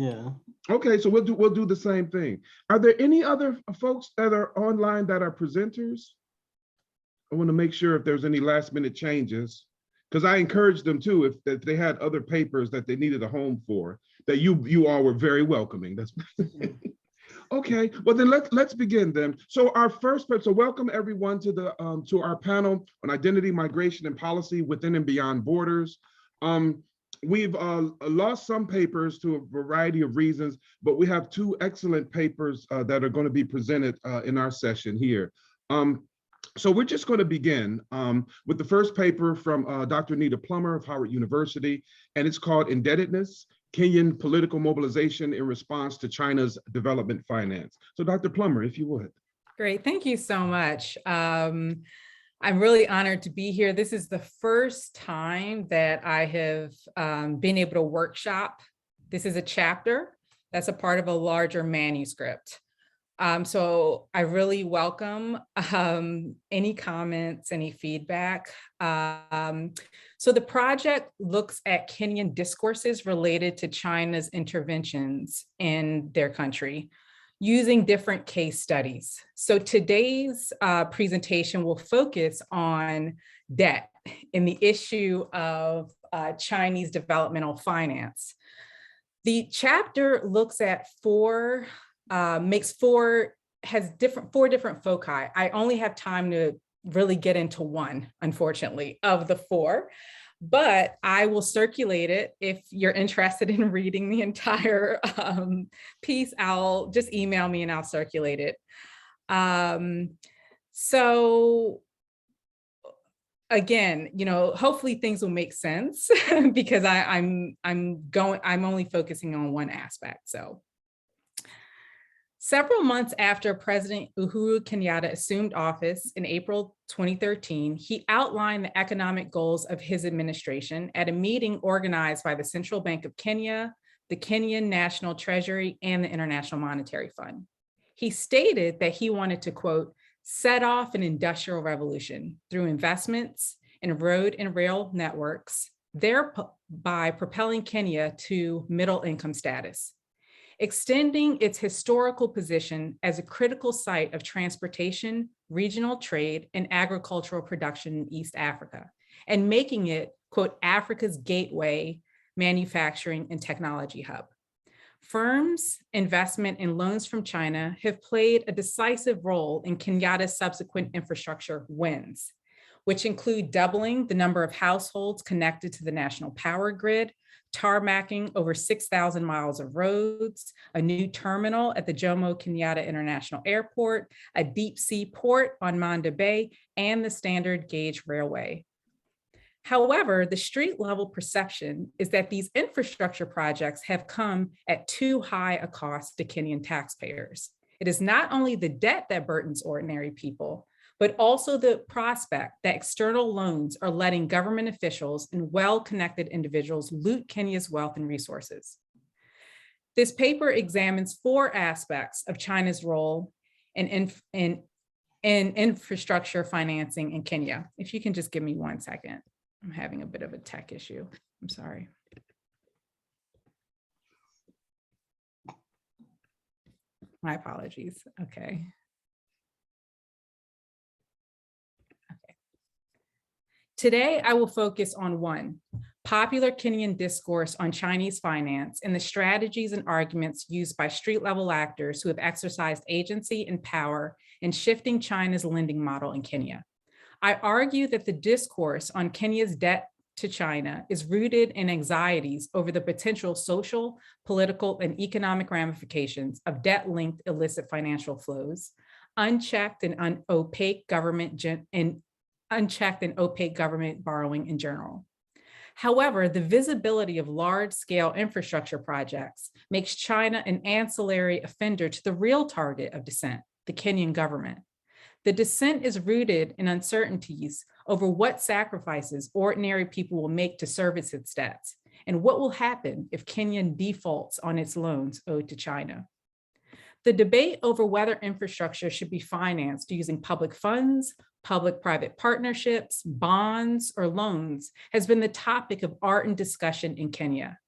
Yeah. Okay, so we'll do the same thing. Are there any other folks that are online that are presenters? I want to make sure if there's any last minute changes, because I encouraged them too, if they had other papers that they needed a home for, that you all were very welcoming. That's okay. Well, then let's begin then. So our first, so welcome everyone to the to our panel on identity, migration, and policy within and beyond borders. We've lost some papers to a variety of reasons, but we have two excellent papers that are going to be presented in our session here. So we're just going to begin with the first paper from Dr. Nita Plummer of Howard University, and it's called Indebtedness, Kenyan Political Mobilization in Response to China's Development Finance. So Dr. Plummer, if you would. Great, thank you so much. I'm really honored to be here. This is the first time that I have been able to workshop. This is a chapter that's a part of a larger manuscript. So I really welcome any comments, any feedback. So the project looks at Kenyan discourses related to China's interventions in their country using different case studies. So today's presentation will focus on debt and the issue of Chinese developmental finance. The chapter looks at four different foci. I only have time to really get into one, unfortunately, of the four, but I will circulate it. If you're interested in reading the entire piece, I'll just email me and I'll circulate it. So again, hopefully things will make sense because I'm only focusing on one aspect. So several months after President Uhuru Kenyatta assumed office in April 2013, he outlined the economic goals of his administration at a meeting organized by the Central Bank of Kenya, the Kenyan National Treasury, and the International Monetary Fund. He stated that he wanted to, quote, set off an industrial revolution through investments in road and rail networks, thereby propelling Kenya to middle income status, extending its historical position as a critical site of transportation, regional trade, and agricultural production in East Africa, and making it, quote, Africa's gateway manufacturing and technology hub. Firms, investment, and loans from China have played a decisive role in Kenyatta's subsequent infrastructure wins, which include doubling the number of households connected to the national power grid, tarmacking over 6,000 miles of roads, a new terminal at the Jomo Kenyatta International Airport, a deep sea port on Manda Bay, and the standard gauge railway. However, the street level perception is that these infrastructure projects have come at too high a cost to Kenyan taxpayers. It is not only the debt that burdens ordinary people, but also the prospect that external loans are letting government officials and well-connected individuals loot Kenya's wealth and resources. This paper examines four aspects of China's role in infrastructure financing in Kenya. If you can just give me 1 second. I'm having a bit of a tech issue. I'm sorry. My apologies. Okay. Today, I will focus on one, popular Kenyan discourse on Chinese finance and the strategies and arguments used by street-level actors who have exercised agency and power in shifting China's lending model in Kenya. I argue that the discourse on Kenya's debt to China is rooted in anxieties over the potential social, political, and economic ramifications of debt-linked illicit financial flows, unchecked and opaque government borrowing in general. However, the visibility of large-scale infrastructure projects makes China an ancillary offender to the real target of dissent, the Kenyan government. The dissent is rooted in uncertainties over what sacrifices ordinary people will make to service its debts, and what will happen if Kenya defaults on its loans owed to China. The debate over whether infrastructure should be financed using public funds, public-private partnerships, bonds, or loans has been the topic of art and discussion in Kenya.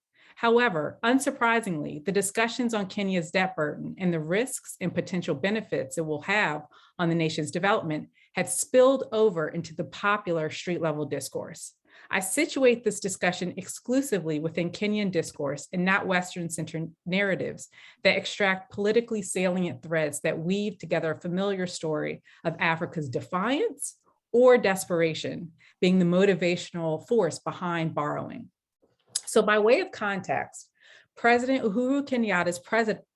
However, unsurprisingly, the discussions on Kenya's debt burden and the risks and potential benefits it will have on the nation's development have spilled over into the popular street-level discourse. I situate this discussion exclusively within Kenyan discourse and not Western-centered narratives that extract politically salient threads that weave together a familiar story of Africa's defiance or desperation being the motivational force behind borrowing. So by way of context, President Uhuru Kenyatta's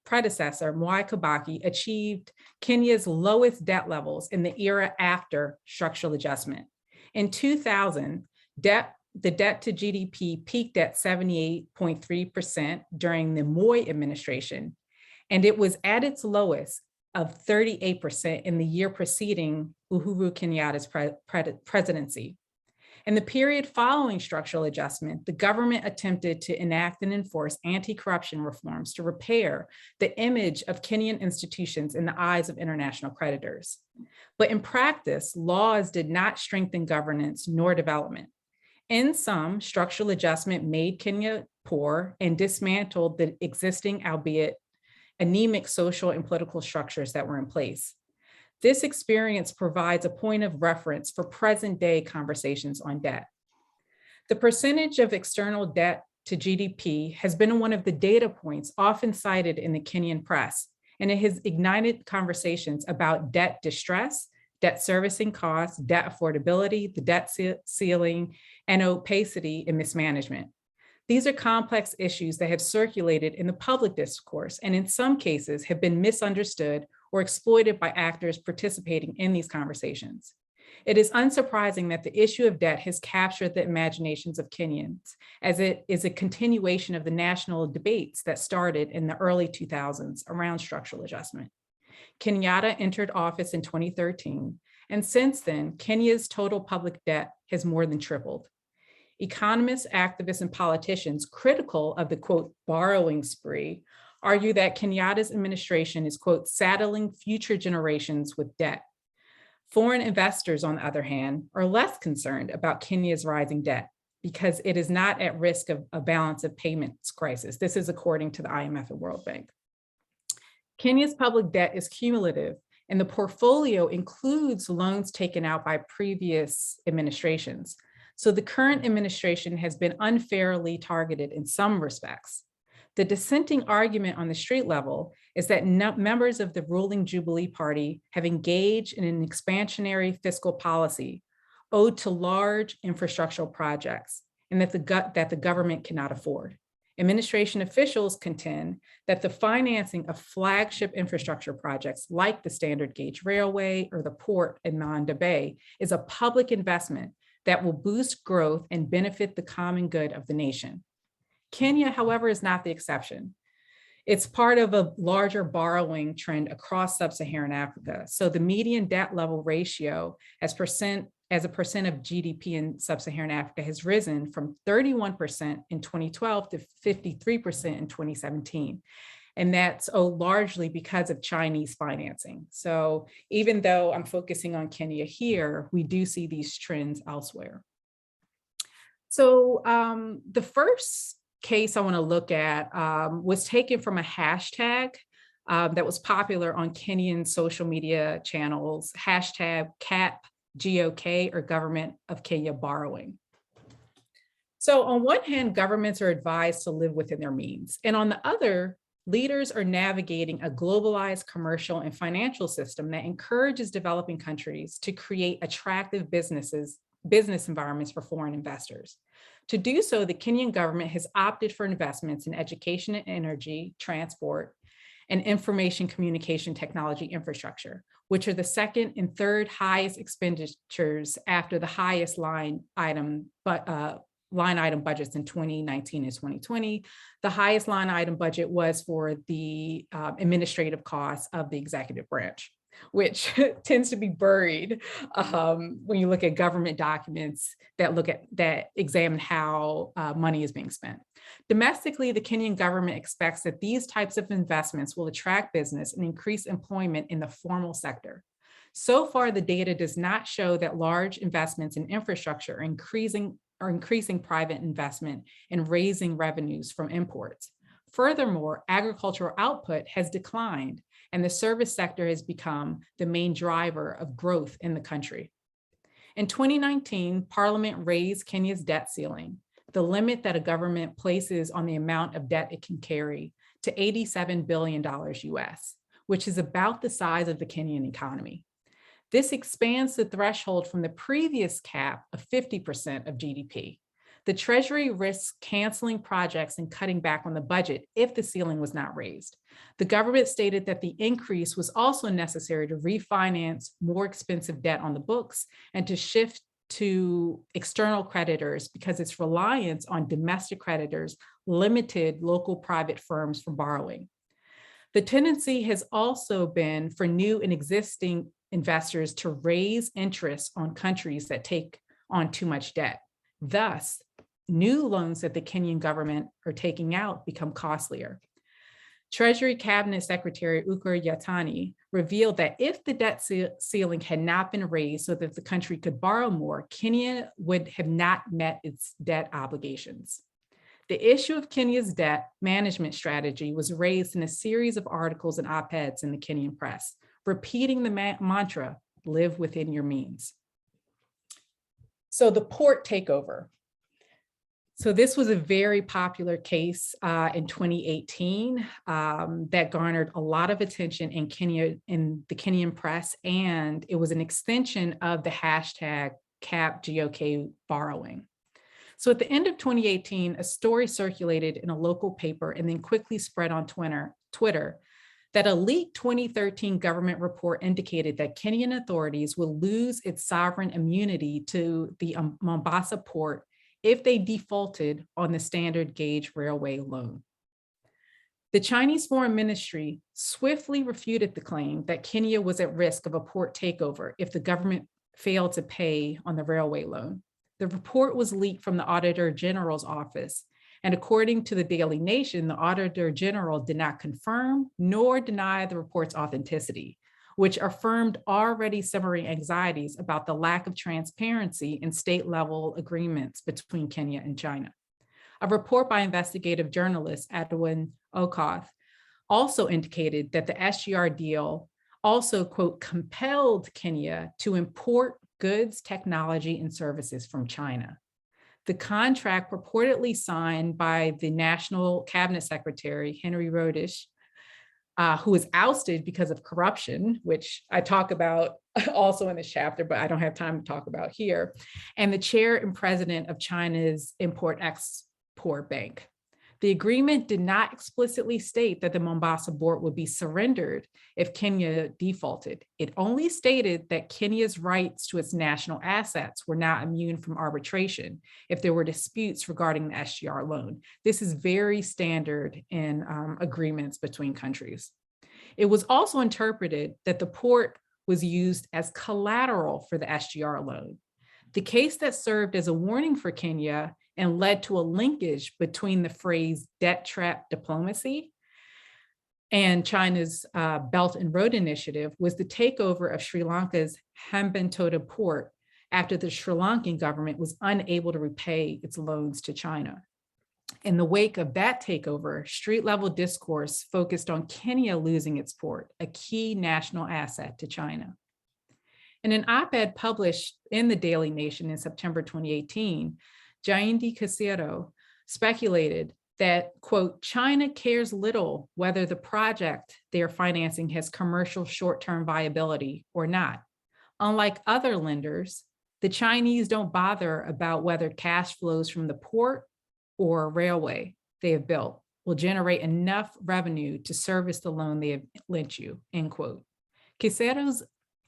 predecessor, Mwai Kibaki, achieved Kenya's lowest debt levels in the era after structural adjustment. In 2000, the debt to GDP peaked at 78.3% during the Moi administration, and it was at its lowest of 38% in the year preceding Uhuru Kenyatta's presidency. In the period following structural adjustment, the government attempted to enact and enforce anti-corruption reforms to repair the image of Kenyan institutions in the eyes of international creditors. But in practice, laws did not strengthen governance nor development. In sum, structural adjustment made Kenya poor and dismantled the existing, albeit anemic, social and political structures that were in place. This experience provides a point of reference for present-day conversations on debt. The percentage of external debt to GDP has been one of the data points often cited in the Kenyan press, and it has ignited conversations about debt distress, debt servicing costs, debt affordability, the debt ceiling, and opacity and mismanagement. These are complex issues that have circulated in the public discourse and in some cases have been misunderstood or exploited by actors participating in these conversations. It is unsurprising that the issue of debt has captured the imaginations of Kenyans, as it is a continuation of the national debates that started in the early 2000s around structural adjustment. Kenyatta entered office in 2013, and since then, Kenya's total public debt has more than tripled. Economists, activists, and politicians critical of the, quote, borrowing spree argue that Kenyatta's administration is, quote, saddling future generations with debt. Foreign investors, on the other hand, are less concerned about Kenya's rising debt because it is not at risk of a balance of payments crisis. This is according to the IMF and World Bank. Kenya's public debt is cumulative, and the portfolio includes loans taken out by previous administrations. So the current administration has been unfairly targeted in some respects. The dissenting argument on the street level is that members of the ruling Jubilee Party have engaged in an expansionary fiscal policy owed to large infrastructural projects and that the government cannot afford. Administration officials contend that the financing of flagship infrastructure projects like the Standard Gauge Railway or the port in Nanda Bay is a public investment that will boost growth and benefit the common good of the nation. Kenya, however, is not the exception. It's part of a larger borrowing trend across sub-Saharan Africa. So the median debt level ratio as a percent of GDP in sub-Saharan Africa has risen from 31% in 2012 to 53% in 2017. And that's largely because of Chinese financing. So even though I'm focusing on Kenya here, we do see these trends elsewhere. So the first case I want to look at was taken from a hashtag that was popular on Kenyan social media channels, hashtag CAPGOK, or Government of Kenya Borrowing. So on one hand, governments are advised to live within their means, and on the other, leaders are navigating a globalized commercial and financial system that encourages developing countries to create attractive business environments for foreign investors. To do so, the Kenyan government has opted for investments in education and energy, transport, and information communication technology infrastructure, which are the second and third highest expenditures after the highest line item budgets in 2019 and 2020. The highest line item budget was for the administrative costs of the executive branch, which tends to be buried when you look at government documents that examine how money is being spent. Domestically, the Kenyan government expects that these types of investments will attract business and increase employment in the formal sector. So far, the data does not show that large investments in infrastructure are increasing increasing private investment and raising revenues from imports. Furthermore, agricultural output has declined, and the service sector has become the main driver of growth in the country. In 2019, Parliament raised Kenya's debt ceiling, the limit that a government places on the amount of debt it can carry, to $87 billion US, which is about the size of the Kenyan economy. This expands the threshold from the previous cap of 50% of GDP. The Treasury risks canceling projects and cutting back on the budget if the ceiling was not raised. The government stated that the increase was also necessary to refinance more expensive debt on the books and to shift to external creditors because its reliance on domestic creditors limited local private firms from borrowing. The tendency has also been for new and existing investors to raise interest on countries that take on too much debt. Thus, new loans that the Kenyan government are taking out become costlier. Treasury Cabinet Secretary Ukur Yatani revealed that if the debt ceiling had not been raised so that the country could borrow more, Kenya would have not met its debt obligations. The issue of Kenya's debt management strategy was raised in a series of articles and op-eds in the Kenyan press, repeating the mantra, live within your means. So the port takeover. So this was a very popular case in 2018 that garnered a lot of attention in Kenya, in the Kenyan press, and it was an extension of the hashtag #CapGOK borrowing. So at the end of 2018, a story circulated in a local paper and then quickly spread on Twitter that a leaked 2013 government report indicated that Kenyan authorities will lose its sovereign immunity to the Mombasa port if they defaulted on the standard gauge railway loan. The Chinese Foreign Ministry swiftly refuted the claim that Kenya was at risk of a port takeover if the government failed to pay on the railway loan. The report was leaked from the Auditor General's office, and according to the Daily Nation, the Auditor General did not confirm nor deny the report's authenticity, which affirmed already simmering anxieties about the lack of transparency in state-level agreements between Kenya and China. A report by investigative journalist Edwin Okoth also indicated that the SGR deal also, quote, compelled Kenya to import goods, technology, and services from China. The contract purportedly signed by the National Cabinet Secretary, Henry Rhotish, who was ousted because of corruption, which I talk about also in this chapter, but I don't have time to talk about here, and the chair and president of China's Import-Export Bank. The agreement did not explicitly state that the Mombasa port would be surrendered if Kenya defaulted. It only stated that Kenya's rights to its national assets were not immune from arbitration if there were disputes regarding the SGR loan. This is very standard in agreements between countries. It was also interpreted that the port was used as collateral for the SGR loan. The case that served as a warning for Kenya and led to a linkage between the phrase debt trap diplomacy and China's Belt and Road Initiative was the takeover of Sri Lanka's Hambantota port after the Sri Lankan government was unable to repay its loans to China. In the wake of that takeover, street-level discourse focused on Kenya losing its port, a key national asset to China. In an op-ed published in the Daily Nation in September 2018, Jaindi Casero speculated that, quote, China cares little whether the project they are financing has commercial short-term viability or not. Unlike other lenders, the Chinese don't bother about whether cash flows from the port or railway they have built will generate enough revenue to service the loan they have lent you, end quote. Casero's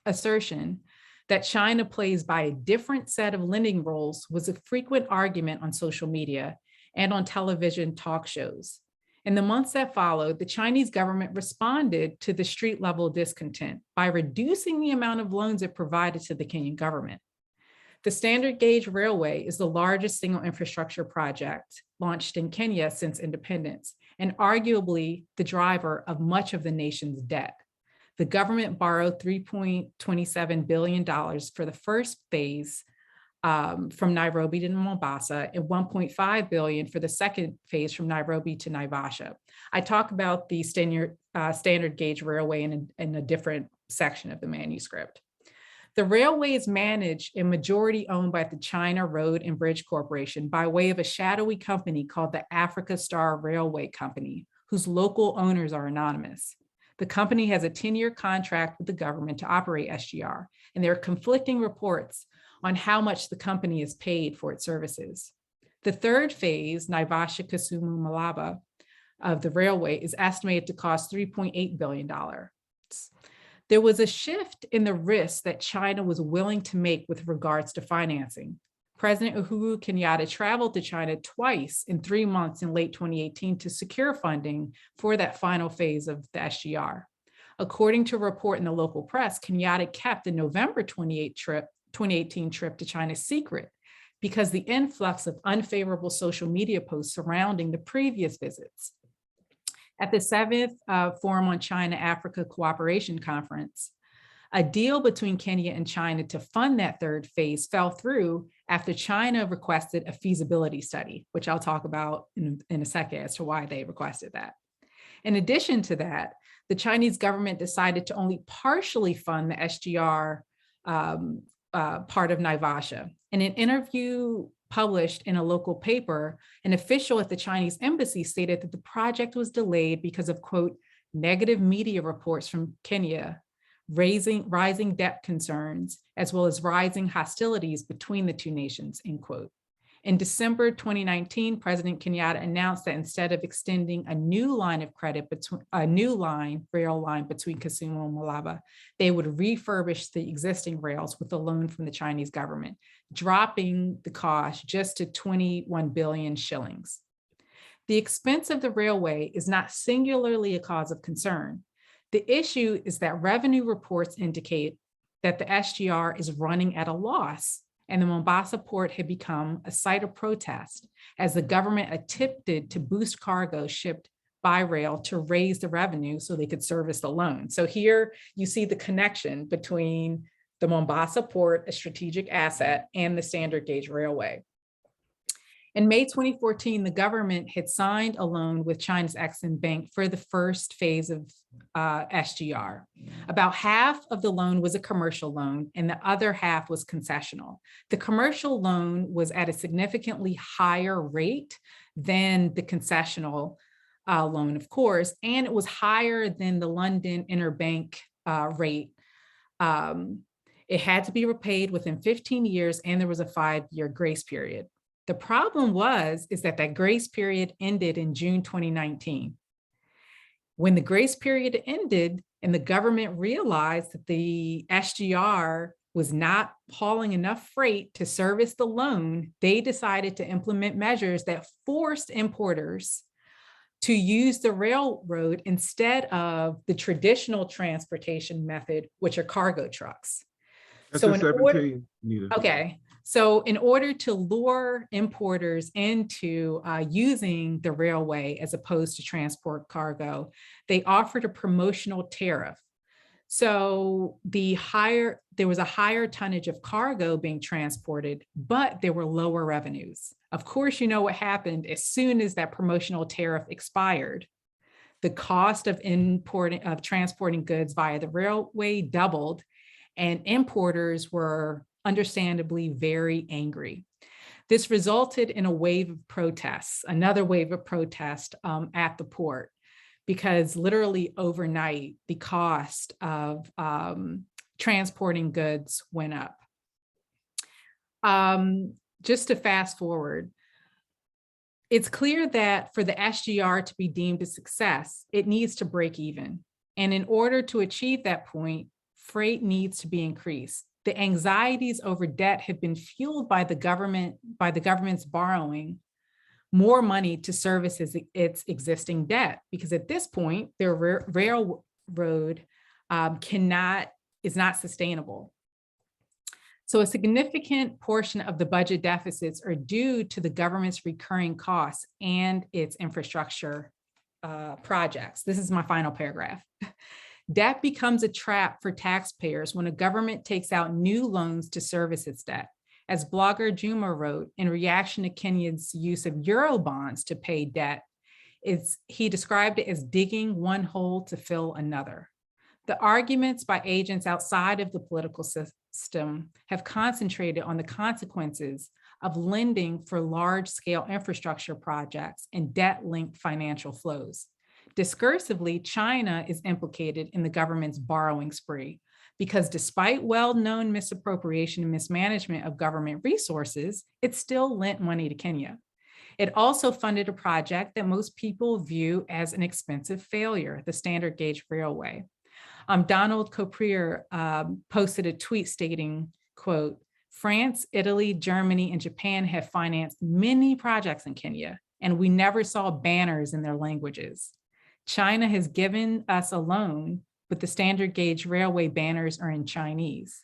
assertion that China plays by a different set of lending roles was a frequent argument on social media and on television talk shows. In the months that followed, the Chinese government responded to the street-level discontent by reducing the amount of loans it provided to the Kenyan government. The standard gauge railway is the largest single infrastructure project launched in Kenya since independence, and arguably the driver of much of the nation's debt. The government borrowed $3.27 billion for the first phase from Nairobi to Mombasa, and 1.5 billion for the second phase from Nairobi to Naivasha. I talk about the standard gauge railway in a different section of the manuscript. The railway is managed and majority owned by the China Road and Bridge Corporation by way of a shadowy company called the Africa Star Railway Company, whose local owners are anonymous. The company has a 10-year contract with the government to operate SGR, and there are conflicting reports on how much the company is paid for its services. The third phase, Naivasha Kisumu Malaba, of the railway is estimated to cost $3.8 billion. There was a shift in the risk that China was willing to make with regards to financing. President Uhuru Kenyatta traveled to China twice in 3 months in late 2018 to secure funding for that final phase of the SGR. According to a report in the local press, Kenyatta kept the November 2018 trip to China secret because the influx of unfavorable social media posts surrounding the previous visits. At the 7th Forum on China-Africa Cooperation Conference, a deal between Kenya and China to fund that third phase fell through after China requested a feasibility study, which I'll talk about in a second as to why they requested that. In addition to that, the Chinese government decided to only partially fund the SGR part of Naivasha. In an interview published in a local paper, an official at the Chinese embassy stated that the project was delayed because of, quote, negative media reports from Kenya, rising debt concerns, as well as rising hostilities between the two nations, end quote. In December 2019, President Kenyatta announced that instead of extending a new line of credit, rail line between Kisumu and Malaba, they would refurbish the existing rails with a loan from the Chinese government, dropping the cost just to 21 billion shillings. The expense of the railway is not singularly a cause of concern. The issue is that revenue reports indicate that the SGR is running at a loss, and the Mombasa port had become a site of protest as the government attempted to boost cargo shipped by rail to raise the revenue so they could service the loan. So here you see the connection between the Mombasa port, a strategic asset, and the standard gauge railway. In May 2014, the government had signed a loan with China's Exim Bank for the first phase of SGR. About half of the loan was a commercial loan and the other half was concessional. The commercial loan was at a significantly higher rate than the concessional loan, of course, and it was higher than the London interbank rate. It had to be repaid within 15 years and there was a 5-year grace period. The problem is that grace period ended in June 2019. When the grace period ended and the government realized that the SGR was not hauling enough freight to service the loan, they decided to implement measures that forced importers to use the railroad instead of the traditional transportation method, which are cargo trucks. So in order to lure importers into using the railway as opposed to transport cargo, they offered a promotional tariff. So there was a higher tonnage of cargo being transported, but there were lower revenues. Of course, you know what happened as soon as that promotional tariff expired. The cost of transporting goods via the railway doubled, and importers were understandably very angry. This resulted in a wave of protests, another wave of protest at the port, because literally overnight, the cost of transporting goods went up. Just to fast forward, it's clear that for the SGR to be deemed a success, it needs to break even. And in order to achieve that point, freight needs to be increased. The anxieties over debt have been fueled by the government's borrowing more money to service its existing debt, because at this point, their railroad is not sustainable. So a significant portion of the budget deficits are due to the government's recurring costs and its infrastructure projects. This is my final paragraph. Debt becomes a trap for taxpayers when a government takes out new loans to service its debt. As blogger Juma wrote, in reaction to Kenya's use of Eurobonds to pay debt, he described it as digging one hole to fill another. The arguments by agents outside of the political system have concentrated on the consequences of lending for large-scale infrastructure projects and debt-linked financial flows. Discursively, China is implicated in the government's borrowing spree because despite well-known misappropriation and mismanagement of government resources, it still lent money to Kenya. It also funded a project that most people view as an expensive failure, the standard gauge railway. Donald Coprier posted a tweet stating, quote, France, Italy, Germany, and Japan have financed many projects in Kenya, and we never saw banners in their languages. China has given us a loan, but the standard gauge railway banners are in Chinese.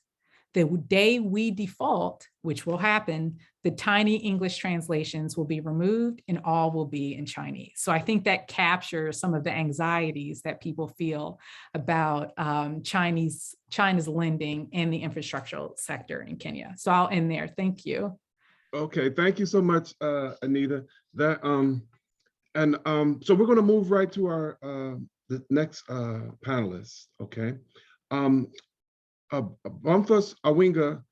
The day we default, which will happen, the tiny English translations will be removed and all will be in Chinese. So I think that captures some of the anxieties that people feel about China's lending in the infrastructural sector in Kenya. So I'll end there. Thank you. Okay, thank you so much, Anita. So we're going to move right to our the next panelist. Okay. Bamfus Awinga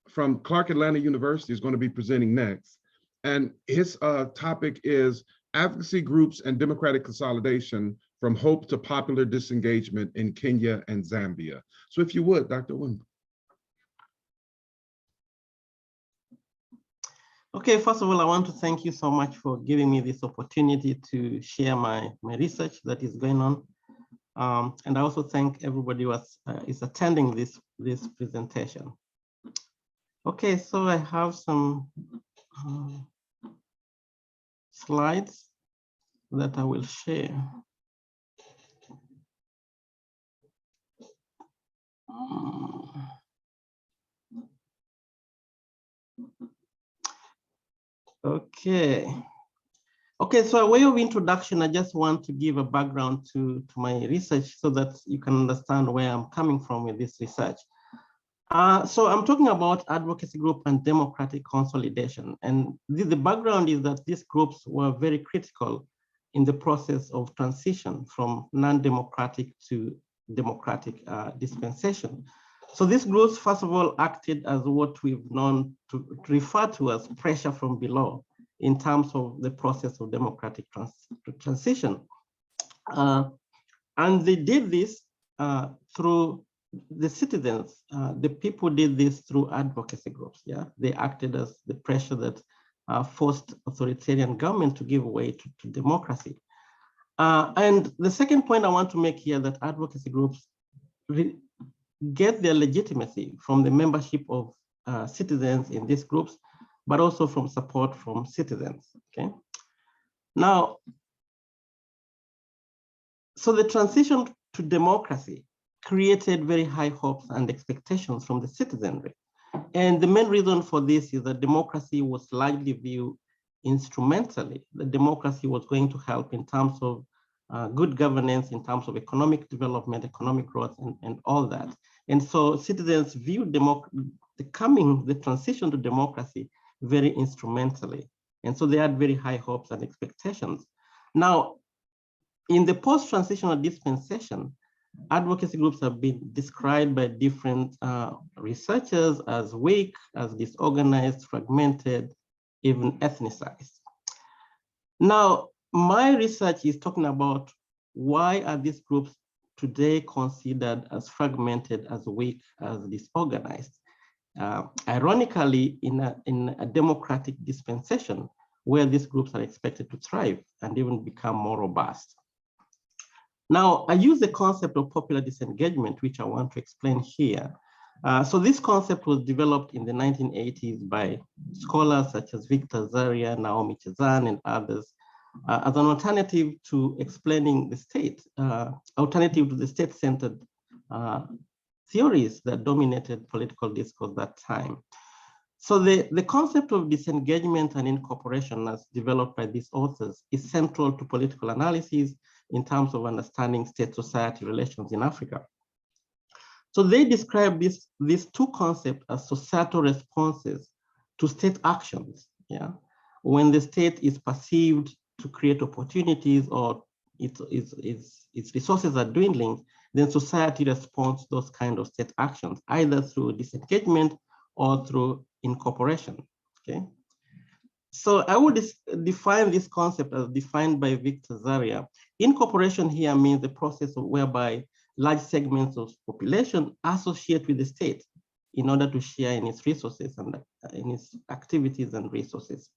from Clark Atlanta University is going to be presenting next. And his topic is advocacy groups and democratic consolidation from hope to popular disengagement in Kenya and Zambia. So if you would, Dr. Awinga. Okay, first of all, I want to thank you so much for giving me this opportunity to share my research that is going on. And I also thank everybody who is attending this presentation. Okay, so I have some slides that I will share. Okay, so a way of introduction, I just want to give a background to my research so that you can understand where I'm coming from with this research. So I'm talking about advocacy group and democratic consolidation. And the background is that these groups were very critical in the process of transition from non-democratic to democratic dispensation. So these groups, first of all, acted as what we've known to refer to as pressure from below in terms of the process of democratic transition. And they did this through the citizens. The people did this through advocacy groups. Yeah, they acted as the pressure that forced authoritarian government to give way to democracy. And the second point I want to make here that advocacy groups get their legitimacy from the membership of citizens in these groups, but also from support from citizens, okay? Now, so the transition to democracy created very high hopes and expectations from the citizenry. And the main reason for this is that democracy was largely viewed instrumentally. The democracy was going to help in terms of good governance, in terms of economic development, economic growth, and all that. And so citizens viewed the transition to democracy very instrumentally. And so they had very high hopes and expectations. Now, in the post-transitional dispensation, advocacy groups have been described by different researchers as weak, as disorganized, fragmented, even ethnicized. Now, my research is talking about why are these groups today considered as fragmented, as weak, as disorganized. Ironically, in a democratic dispensation where these groups are expected to thrive and even become more robust. Now, I use the concept of popular disengagement, which I want to explain here. So this concept was developed in the 1980s by scholars such as Victor Zaria, Naomi Chazan, and others as an alternative to explaining the state, alternative to the state-centered theories that dominated political discourse that time. So the concept of disengagement and incorporation as developed by these authors is central to political analysis in terms of understanding state-society relations in Africa. So they describe these two concepts as societal responses to state actions. Yeah, when the state is perceived to create opportunities or its resources are dwindling, then society responds to those kind of state actions, either through disengagement or through incorporation. Okay. So I would define this concept as defined by Victor Zaria. Incorporation here means the process whereby large segments of population associate with the state in order to share in its resources and in its activities and resources.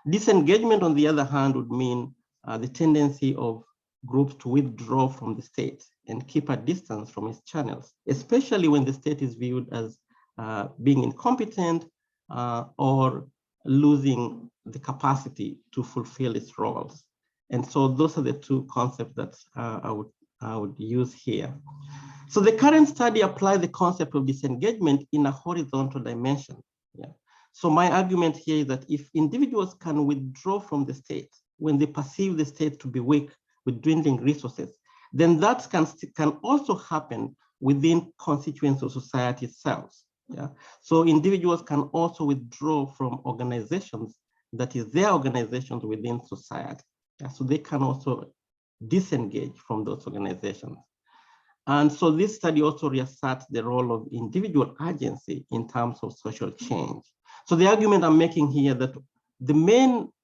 Disengagement, on the other hand, would mean the tendency of groups to withdraw from the state and keep a distance from its channels, especially when the state is viewed as being incompetent or losing the capacity to fulfill its roles. And so those are the two concepts that I would use here. So the current study applies the concept of disengagement in a horizontal dimension. Yeah. So my argument here is that if individuals can withdraw from the state when they perceive the state to be weak with dwindling resources, then that can also happen within constituents of society itself. Yeah. So individuals can also withdraw from organizations that is their organizations within society. Yeah. So they can also disengage from those organizations. And so this study also reasserts the role of individual agency in terms of social change. So the argument I'm making here that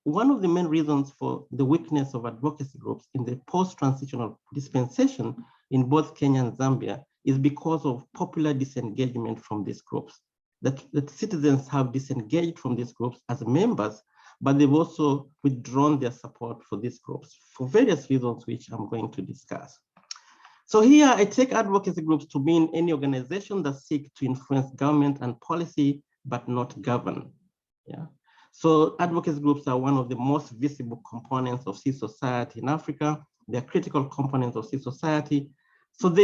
one of the main reasons for the weakness of advocacy groups in the post-transitional dispensation in both Kenya and Zambia is because of popular disengagement from these groups. That citizens have disengaged from these groups as members, but they've also withdrawn their support for these groups for various reasons, which I'm going to discuss. So here I take advocacy groups to mean any organization that seek to influence government and policy, but not govern. Yeah. So advocacy groups are one of the most visible components of civil society in Africa. They're critical components of civil society. So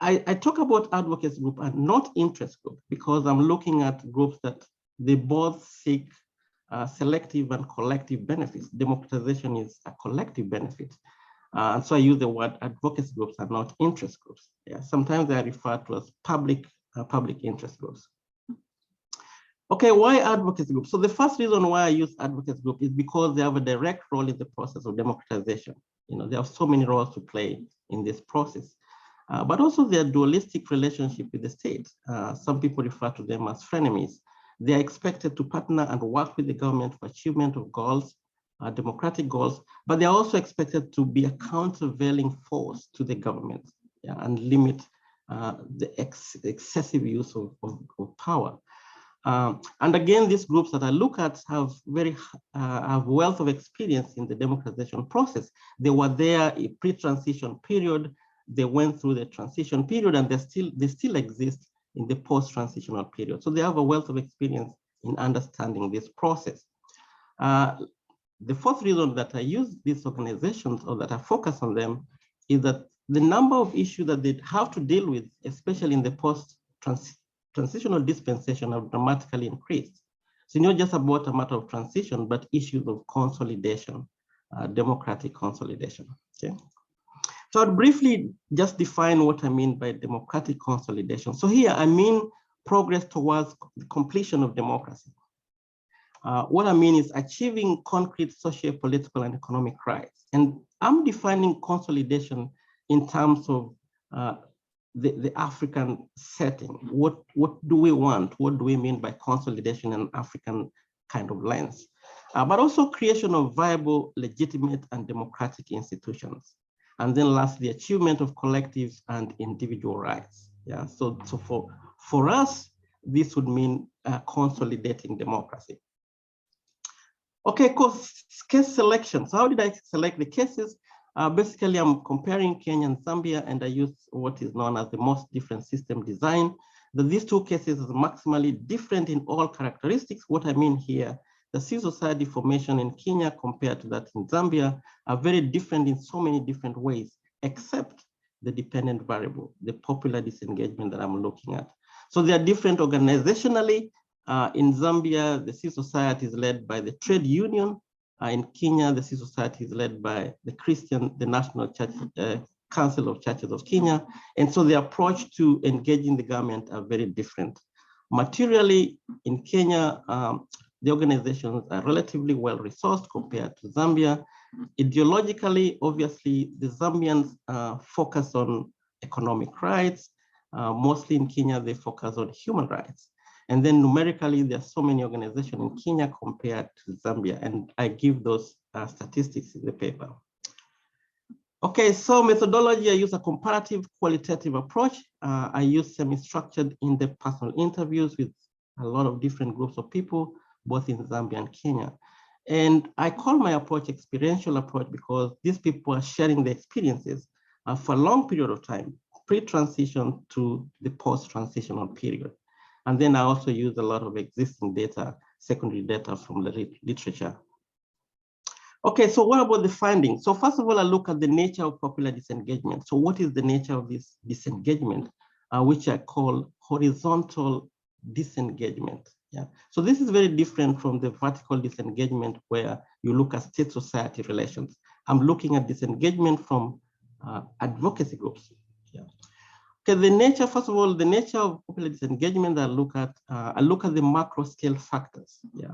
I talk about advocacy group and not interest group because I'm looking at groups that they both seek selective and collective benefits. Democratization is a collective benefit. And so I use the word advocacy groups and not interest groups. Yeah, sometimes they are referred to as public interest groups. Okay, why advocacy groups? So the first reason why I use advocacy group is because they have a direct role in the process of democratization. You know, they have so many roles to play in this process, but also their dualistic relationship with the state. Some people refer to them as frenemies. They are expected to partner and work with the government for achievement of goals, democratic goals, but they are also expected to be a countervailing force to the government, yeah, and limit the excessive use of power. And again, these groups that I look at have have wealth of experience in the democratization process. They were there in pre-transition period. They went through the transition period, and they still exist in the post-transitional period. So they have a wealth of experience in understanding this process. The fourth reason that I use these organizations or that I focus on them is that the number of issues that they have to deal with, especially in the post-transitional dispensation, have dramatically increased. So not just about a matter of transition, but issues of consolidation, democratic consolidation. Okay. So I'll briefly just define what I mean by democratic consolidation. So here I mean progress towards the completion of democracy. What I mean is achieving concrete social, political, and economic rights. And I'm defining consolidation in terms of the African setting. What do we want? What do we mean by consolidation in an African kind of lens? But also creation of viable, legitimate, and democratic institutions. And then lastly, achievement of collective and individual rights. Yeah. So for us, this would mean consolidating democracy. Okay, case selection. So how did I select the cases? Basically, I'm comparing Kenya and Zambia, and I use what is known as the most different system design. These two cases are maximally different in all characteristics. What I mean here, the civil society formation in Kenya compared to that in Zambia are very different in so many different ways, except the dependent variable, the popular disengagement that I'm looking at. So they are different organizationally. In Zambia, the civil society is led by the trade union. In Kenya, the civil society is led by the National Church Council of Churches of Kenya. And so the approach to engaging the government are very different. Materially, in Kenya, the organizations are relatively well-resourced compared to Zambia. Ideologically, obviously, the Zambians focus on economic rights. Mostly in Kenya, they focus on human rights. And then numerically, there are so many organizations in Kenya compared to Zambia. And I give those statistics in the paper. Okay, so methodology, I use a comparative qualitative approach. I use semi-structured in-depth personal interviews with a lot of different groups of people, both in Zambia and Kenya. And I call my approach experiential approach because these people are sharing their experiences for a long period of time, pre-transition to the post-transitional period. And then I also use a lot of existing data, secondary data from the literature. Okay, so what about the findings? So first of all, I look at the nature of popular disengagement. So what is the nature of this disengagement, which I call horizontal disengagement? Yeah. So this is very different from the vertical disengagement where you look at state-society relations. I'm looking at disengagement from advocacy groups. Yeah. Okay, the nature, first of all, the nature of popular disengagement I look at the macro scale factors. Yeah.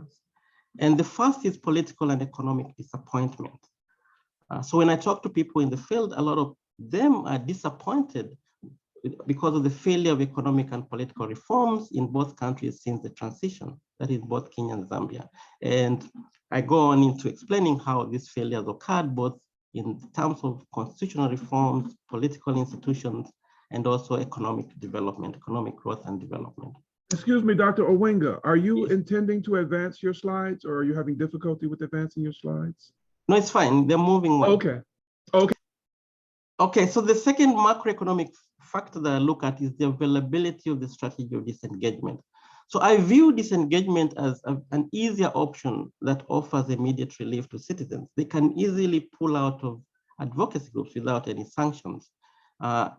And the first is political and economic disappointment. So when I talk to people in the field, a lot of them are disappointed because of the failure of economic and political reforms in both countries since the transition, that is both Kenya and Zambia. And I go on into explaining how these failures occurred, both in terms of constitutional reforms, political institutions, and also economic development, economic growth and development. Excuse me, Dr. Owenga, are you intending to advance your slides or are you having difficulty with advancing your slides? No, it's fine, they're moving well. Okay, okay. Okay, so the second macroeconomic factor that I look at is the availability of the strategy of disengagement. So I view disengagement as an easier option that offers immediate relief to citizens. They can easily pull out of advocacy groups without any sanctions.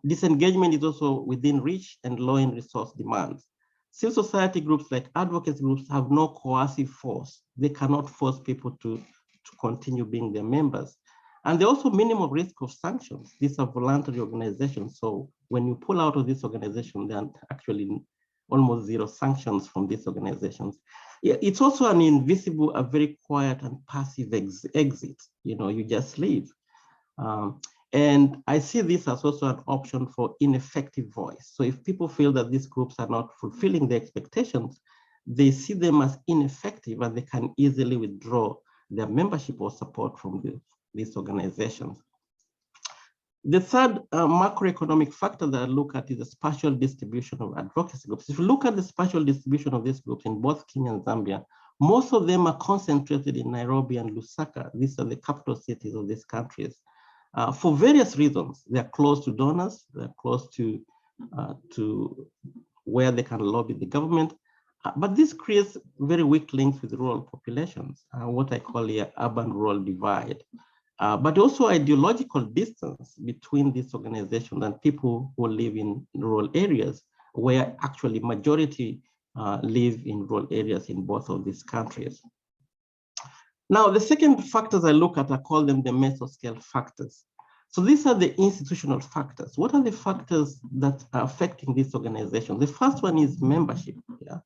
Disengagement is also within reach and low in resource demands. Civil society groups like advocacy groups have no coercive force. They cannot force people to continue being their members. And they also minimum risk of sanctions. These are voluntary organizations. So when you pull out of this organization, there are actually almost zero sanctions from these organizations. It's also an invisible, a very quiet and passive exit. You know, you just leave. And I see this as also an option for ineffective voice. So if people feel that these groups are not fulfilling their expectations, they see them as ineffective and they can easily withdraw their membership or support from these organizations. The third macroeconomic factor that I look at is the spatial distribution of advocacy groups. If you look at the spatial distribution of these groups in both Kenya and Zambia, most of them are concentrated in Nairobi and Lusaka. These are the capital cities of these countries. For various reasons, they're close to donors, they're close to where they can lobby the government, but this creates very weak links with rural populations, what I call the urban-rural divide, but also ideological distance between these organizations and people who live in rural areas, where actually majority live in rural areas in both of these countries. Now, the second factors I look at, I call them the mesoscale factors. So these are the institutional factors. What are the factors that are affecting this organization? The first one is membership. Yeah.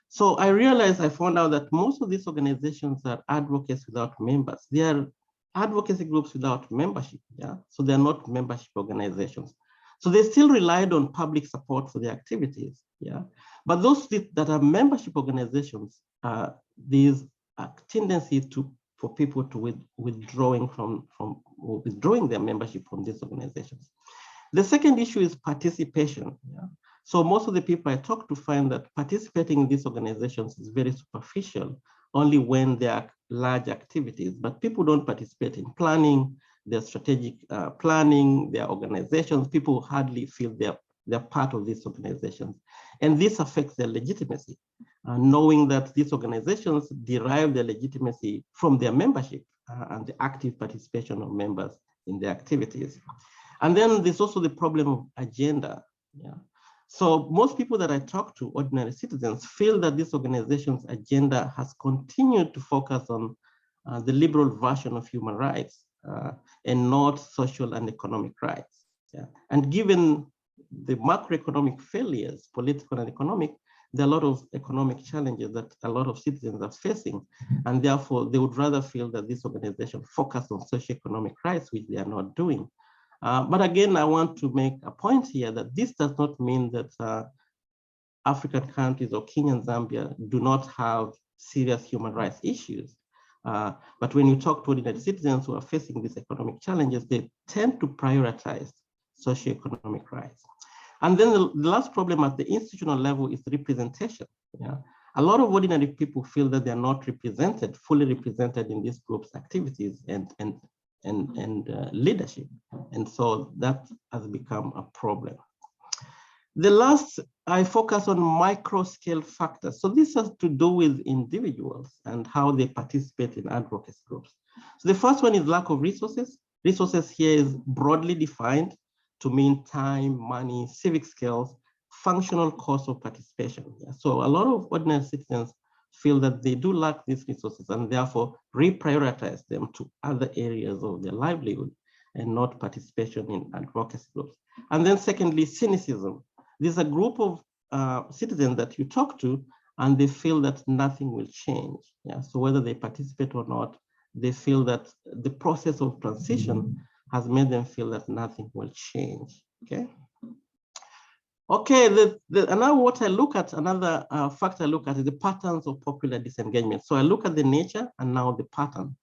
So I found out that most of these organizations are advocates without members. They are advocacy groups without membership. Yeah. So they're not membership organizations. So they still relied on public support for their activities. Yeah. But those that are membership organizations, these tendency for people to withdrawing their membership from these organizations. The second issue is participation. Yeah? So most of the people I talk to find that participating in these organizations is very superficial, only when there are large activities, but people don't participate in planning, their strategic planning, their organizations. People hardly feel they're part of these organizations. And this affects their legitimacy, knowing that these organizations derive their legitimacy from their membership and the active participation of members in their activities. And then there's also the problem of agenda. Yeah. So most people that I talk to, ordinary citizens, feel that this organization's agenda has continued to focus on the liberal version of human rights and not social and economic rights. Yeah? And given the macroeconomic failures, political and economic, there are a lot of economic challenges that a lot of citizens are facing, and therefore they would rather feel that this organization focus on socioeconomic rights, which they are not doing. But again, I want to make a point here that this does not mean that African countries or Kenya and Zambia do not have serious human rights issues. But when you talk to ordinary citizens who are facing these economic challenges, they tend to prioritize socioeconomic rights. And then the last problem at the institutional level is representation. Yeah? A lot of ordinary people feel that they're not represented, fully represented in these groups' activities and leadership. And so that has become a problem. The last, I focus on micro-scale factors. So this has to do with individuals and how they participate in advocacy groups. So the first one is lack of resources. Resources here is broadly defined to mean time, money, civic skills, functional cost of participation. Yeah. So a lot of ordinary citizens feel that they do lack these resources and therefore reprioritize them to other areas of their livelihood and not participation in advocacy groups. And then secondly, cynicism. There's a group of citizens that you talk to and they feel that nothing will change. Yeah. So whether they participate or not, they feel that the process of transition has made them feel that nothing will change. Okay. Okay, and now what I look at, another factor I look at is the patterns of popular disengagement. So I look at the nature and now the pattern.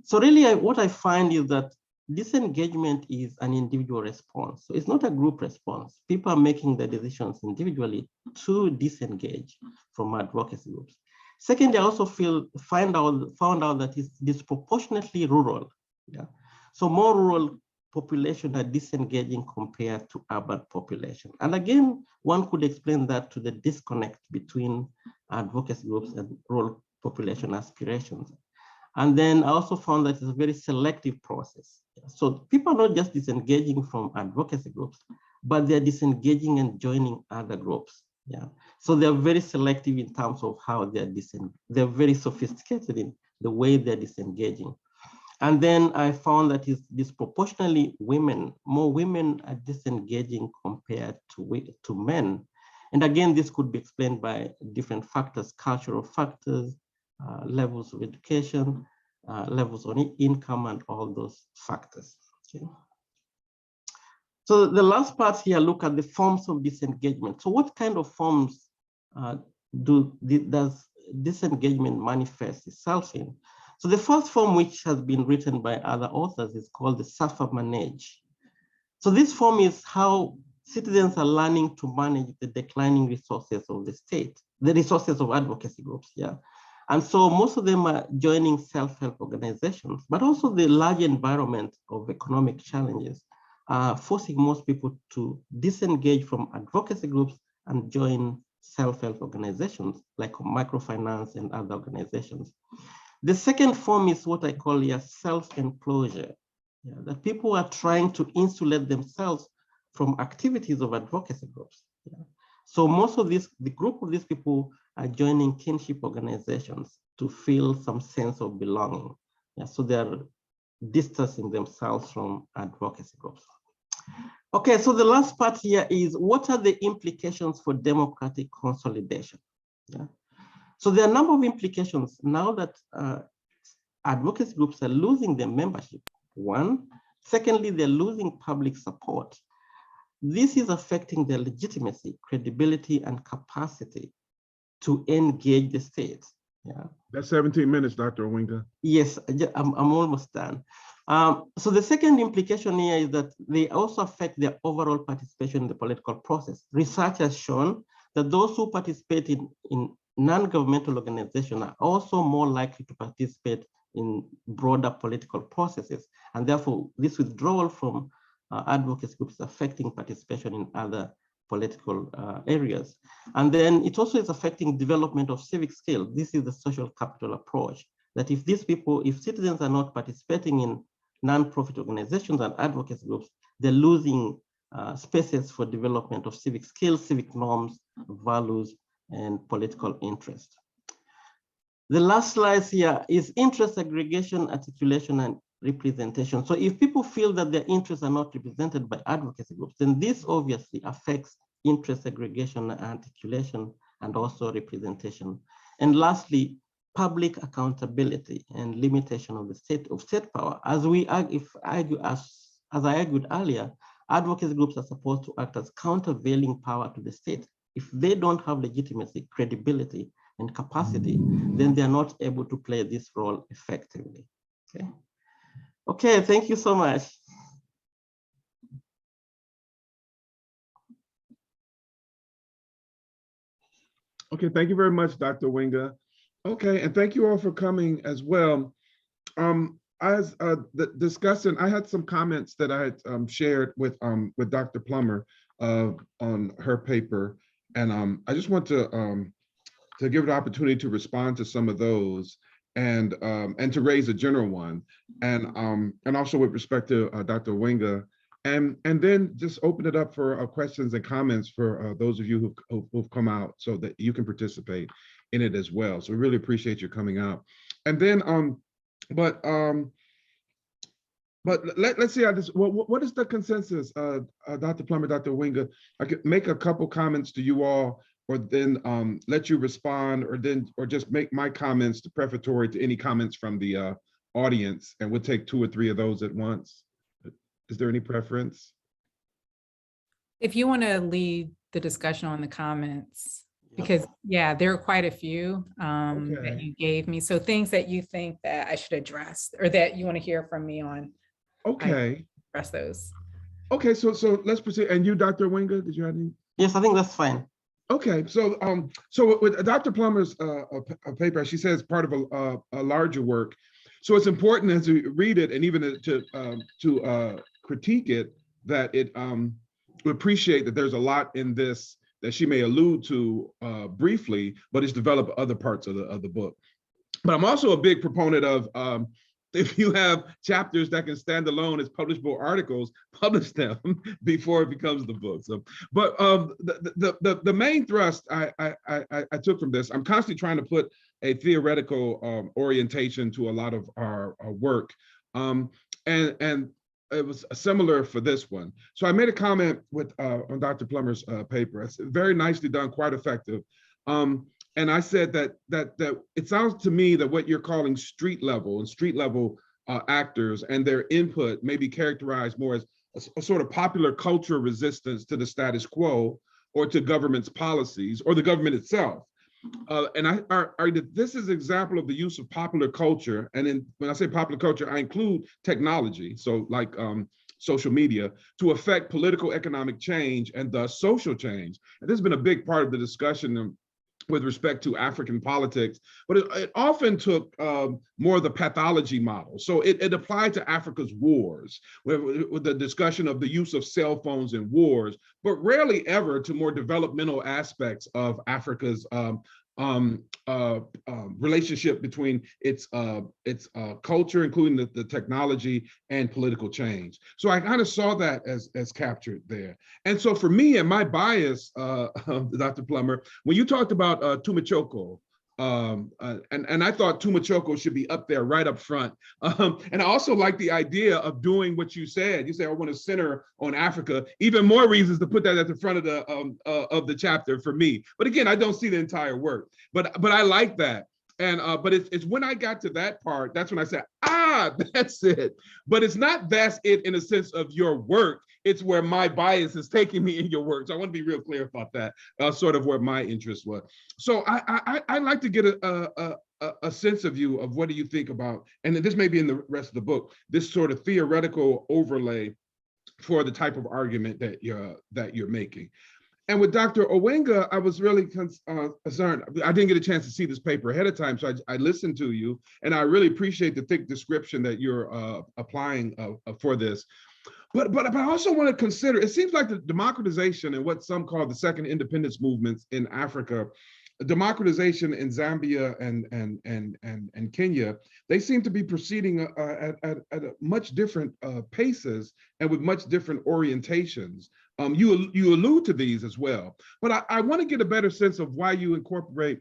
So really what I find is that disengagement is an individual response. So it's not a group response. People are making the decisions individually to disengage from advocacy groups. Second, I also found out that it's disproportionately rural. Yeah. So more rural population are disengaging compared to urban population. And again, one could explain that to the disconnect between advocacy groups and rural population aspirations. And then I also found that it's a very selective process. So people are not just disengaging from advocacy groups, but they're disengaging and joining other groups. Yeah. So they're very selective in terms of how they're disengaging. They're very sophisticated in the way they're disengaging. And then I found that it's disproportionately women. More women are disengaging compared to men. And again, this could be explained by different factors, cultural factors, levels of education, levels of income, and all those factors. Okay. So the last part here, look at the forms of disengagement. So what kind of forms does disengagement manifest itself in? So the first form, which has been written by other authors, is called the suffer-manage. So this form is how citizens are learning to manage the declining resources of the state, the resources of advocacy groups, yeah. And so most of them are joining self-help organizations, but also the large environment of economic challenges are forcing most people to disengage from advocacy groups and join self-help organizations like microfinance and other organizations. The second form is what I call self-enclosure. Yeah, that people are trying to insulate themselves from activities of advocacy groups. Yeah. So most of the group of these people are joining kinship organizations to feel some sense of belonging. Yeah, so they're distancing themselves from advocacy groups. Okay, so the last part here is what are the implications for democratic consolidation? Yeah. So there are a number of implications now that advocacy groups are losing their membership. One, secondly, they're losing public support. This is affecting their legitimacy, credibility, and capacity to engage the state. Yeah. That's 17 minutes, Dr. Owinga. Yes, I'm almost done. So the second implication here is that they also affect their overall participation in the political process. Research has shown that those who participate in non-governmental organizations are also more likely to participate in broader political processes. And therefore, this withdrawal from advocacy groups is affecting participation in other political areas. And then it also is affecting development of civic skills. This is the social capital approach, that if citizens are not participating in non-profit organizations and advocacy groups, they're losing spaces for development of civic skills, civic norms, values, and political interest. The last slide here is interest aggregation, articulation, and representation. So if people feel that their interests are not represented by advocacy groups, then this obviously affects interest segregation and articulation and also representation. And lastly, public accountability and limitation of the state power. As I argued earlier, advocacy groups are supposed to act as countervailing power to the state. If they don't have legitimacy, credibility, and capacity, then they are not able to play this role effectively. Okay. Okay, thank you so much. Okay, thank you very much, Dr. Winga. Okay, and thank you all for coming as well. As discussing, I had some comments that I had shared with Dr. Plummer on her paper, and I just want to give the opportunity to respond to some of those, and to raise a general one, and also with respect to Dr. Winga, and then just open it up for questions and comments for those of you who've come out, so that you can participate in it as well. So we really appreciate you coming out. And then, but let's see how this. What is the consensus, Dr. Plummer, Dr. Winga? I could make a couple comments to you all, or then let you respond, or just make my comments prefatory to any comments from the audience, and we'll take 2 or 3 of those at once. Is there any preference? If you want to lead the discussion on the comments, because yeah, there are quite a few that you gave me. So things that you think that I should address, or that you want to hear from me on. Okay. Address those. Okay, so let's proceed. And you, Dr. Winga, did you have any? Yes, I think that's fine. Okay, so with Dr. Plummer's paper, she says part of a larger work. So it's important as we read it, and even to critique it, that we appreciate that there's a lot in this that she may allude to briefly, but it's developed other parts of the book. But I'm also a big proponent of, if you have chapters that can stand alone as publishable articles, publish them before it becomes the book. So, but the main thrust I took from this, I'm constantly trying to put a theoretical orientation to a lot of our work, and it was similar for this one. So I made a comment on Dr. Plummer's paper. It's very nicely done, quite effective. And I said that it sounds to me that what you're calling street level actors and their input may be characterized more as a sort of popular culture resistance to the status quo, or to government's policies, or the government itself. And I argue that this is an example of the use of popular culture. And when I say popular culture, I include technology, so like social media, to affect political economic change and thus social change. And this has been a big part of the discussion with respect to African politics, but it often took more of the pathology model. So it applied to Africa's wars, with the discussion of the use of cell phones in wars, but rarely ever to more developmental aspects of Africa's relationship between its culture, including the technology, and political change. So I kind of saw that as captured there. And so for me and my bias, Dr. Plummer, when you talked about Tumachoko, and I thought Tumachoko should be up there, right up front. And I also like the idea of doing what you said. You say, I want to center on Africa. Even more reasons to put that at the front of the chapter for me. But again, I don't see the entire work. But I like that. And but it's when I got to that part, that's when I said, that's it. But it's not that's it in a sense of your work. It's where my bias is taking me in your work. So I want to be real clear about that, sort of where my interest was. So I like to get a sense of you of what do you think about, and this may be in the rest of the book, this sort of theoretical overlay for the type of argument that you're making. And with Dr. Owenga, I was really concerned. I didn't get a chance to see this paper ahead of time, so I listened to you, and I really appreciate the thick description that you're applying for this. But I also want to consider, it seems like the democratization and what some call the second independence movements in Africa, democratization in Zambia and Kenya, they seem to be proceeding at much different paces and with much different orientations. You allude to these as well, but I want to get a better sense of why you incorporate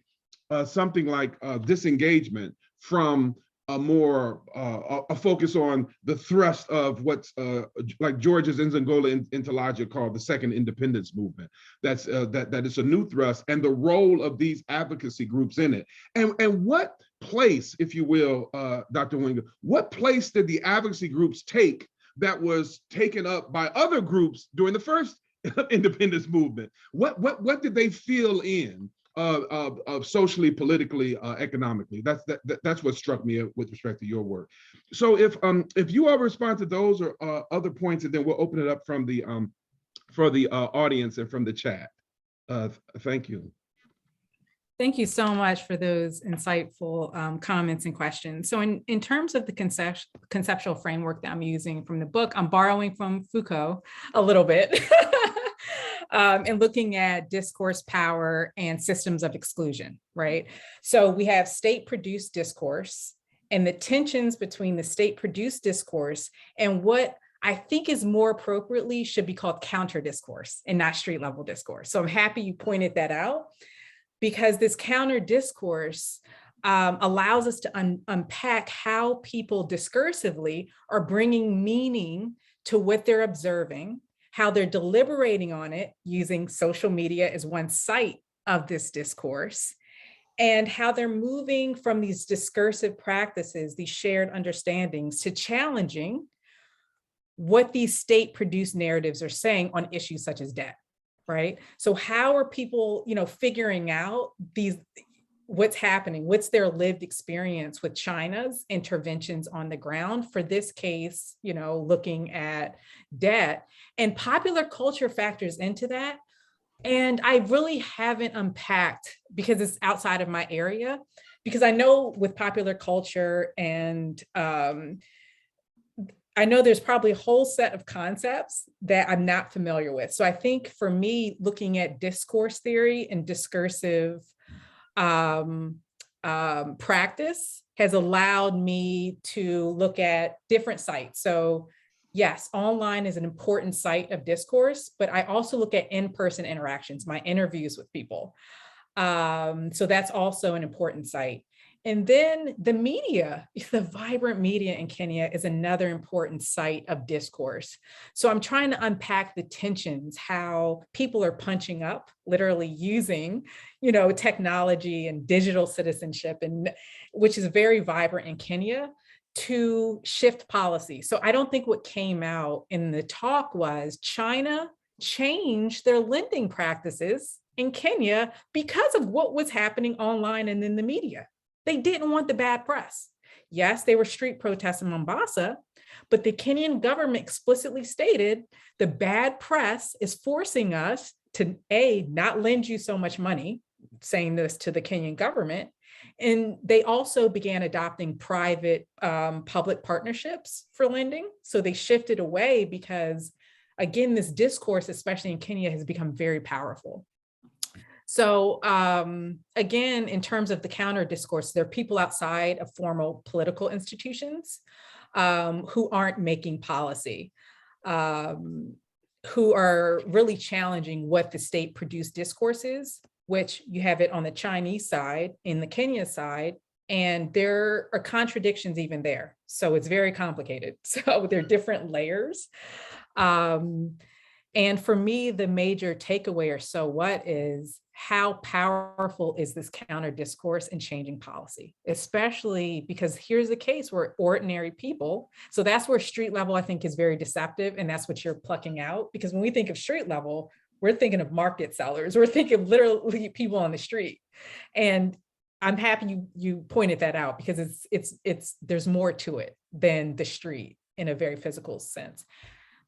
something like disengagement from a focus on the thrust of what's like George's Nzangola Ntalaja called the second independence movement. That it's a new thrust, and the role of these advocacy groups in it. And what place, if you will, Dr. Winger, what place did the advocacy groups take that was taken up by other groups during the first independence movement? What did they fill in of socially, politically, economically? That's what struck me with respect to your work. So if you all respond to those or other points, and then we'll open it up from the for the audience and from the chat. Thank you. Thank you so much for those insightful comments and questions. So in terms of the conceptual framework that I'm using from the book, I'm borrowing from Foucault a little bit and looking at discourse, power, and systems of exclusion, right? So we have state-produced discourse and the tensions between the state-produced discourse and what I think is more appropriately should be called counter discourse and not street level discourse. So I'm happy you pointed that out, because this counter discourse allows us to unpack how people discursively are bringing meaning to what they're observing, how they're deliberating on it using social media as one site of this discourse, and how they're moving from these discursive practices, these shared understandings, to challenging what these state-produced narratives are saying on issues such as debt. Right? So how are people, figuring out what's happening? What's their lived experience with China's interventions on the ground? For this case, looking at debt, and popular culture factors into that. And I really haven't unpacked, because it's outside of my area, because I know with popular culture and I know there's probably a whole set of concepts that I'm not familiar with. So I think for me, looking at discourse theory and discursive practice has allowed me to look at different sites. So yes, online is an important site of discourse, but I also look at in-person interactions, my interviews with people. So that's also an important site. And then the media, the vibrant media in Kenya is another important site of discourse. So I'm trying to unpack the tensions, how people are punching up, literally using, technology and digital citizenship, and which is very vibrant in Kenya, to shift policy. So I don't think what came out in the talk was China changed their lending practices in Kenya because of what was happening online and in the media. They didn't want the bad press. Yes, they were street protests in Mombasa, but the Kenyan government explicitly stated the bad press is forcing us to not lend you so much money, saying this to the Kenyan government. And they also began adopting private public partnerships for lending. So they shifted away because, again, this discourse, especially in Kenya, has become very powerful. So again, in terms of the counter discourse, there are people outside of formal political institutions who aren't making policy, who are really challenging what the state-produced discourse is, which you have it on the Chinese side, in the Kenya side, and there are contradictions even there. So it's very complicated. So there are different layers. And for me, the major takeaway, or so what, is how powerful is this counter discourse in changing policy, especially because here's the case where ordinary people, so that's where street level I think is very deceptive, and that's what you're plucking out, because when we think of street level, we're thinking of market sellers, we're thinking of literally people on the street. And I'm happy you pointed that out, because it's there's more to it than the street in a very physical sense.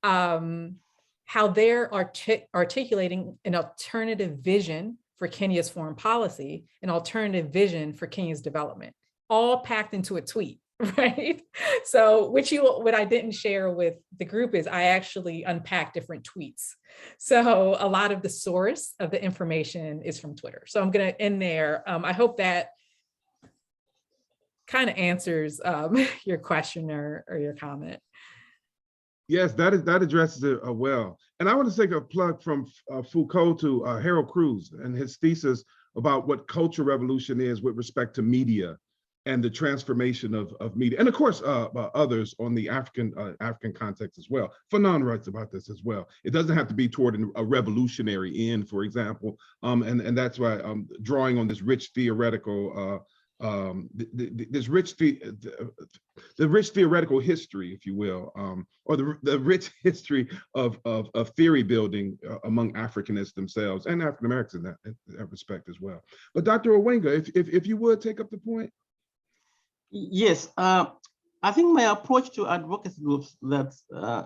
How they're articulating an alternative vision for Kenya's foreign policy, an alternative vision for Kenya's development, all packed into a tweet, right? So what I didn't share with the group is I actually unpacked different tweets. So a lot of the source of the information is from Twitter. So I'm gonna end there. I hope that kind of answers your question or your comment. Yes, that addresses it well. And I want to take a plug from Foucault to Harold Cruz and his thesis about what culture revolution is with respect to media. and the transformation of media, and of course others on the African context as well. Fanon writes about this as well. It doesn't have to be toward a revolutionary end, for example, and that's why I'm drawing on this rich theoretical the rich theoretical history, if you will, or the rich history of theory building among Africanists themselves and African Americans in that respect as well. But Dr. Owenga, if you would take up the point. Yes, I think my approach to advocacy groups that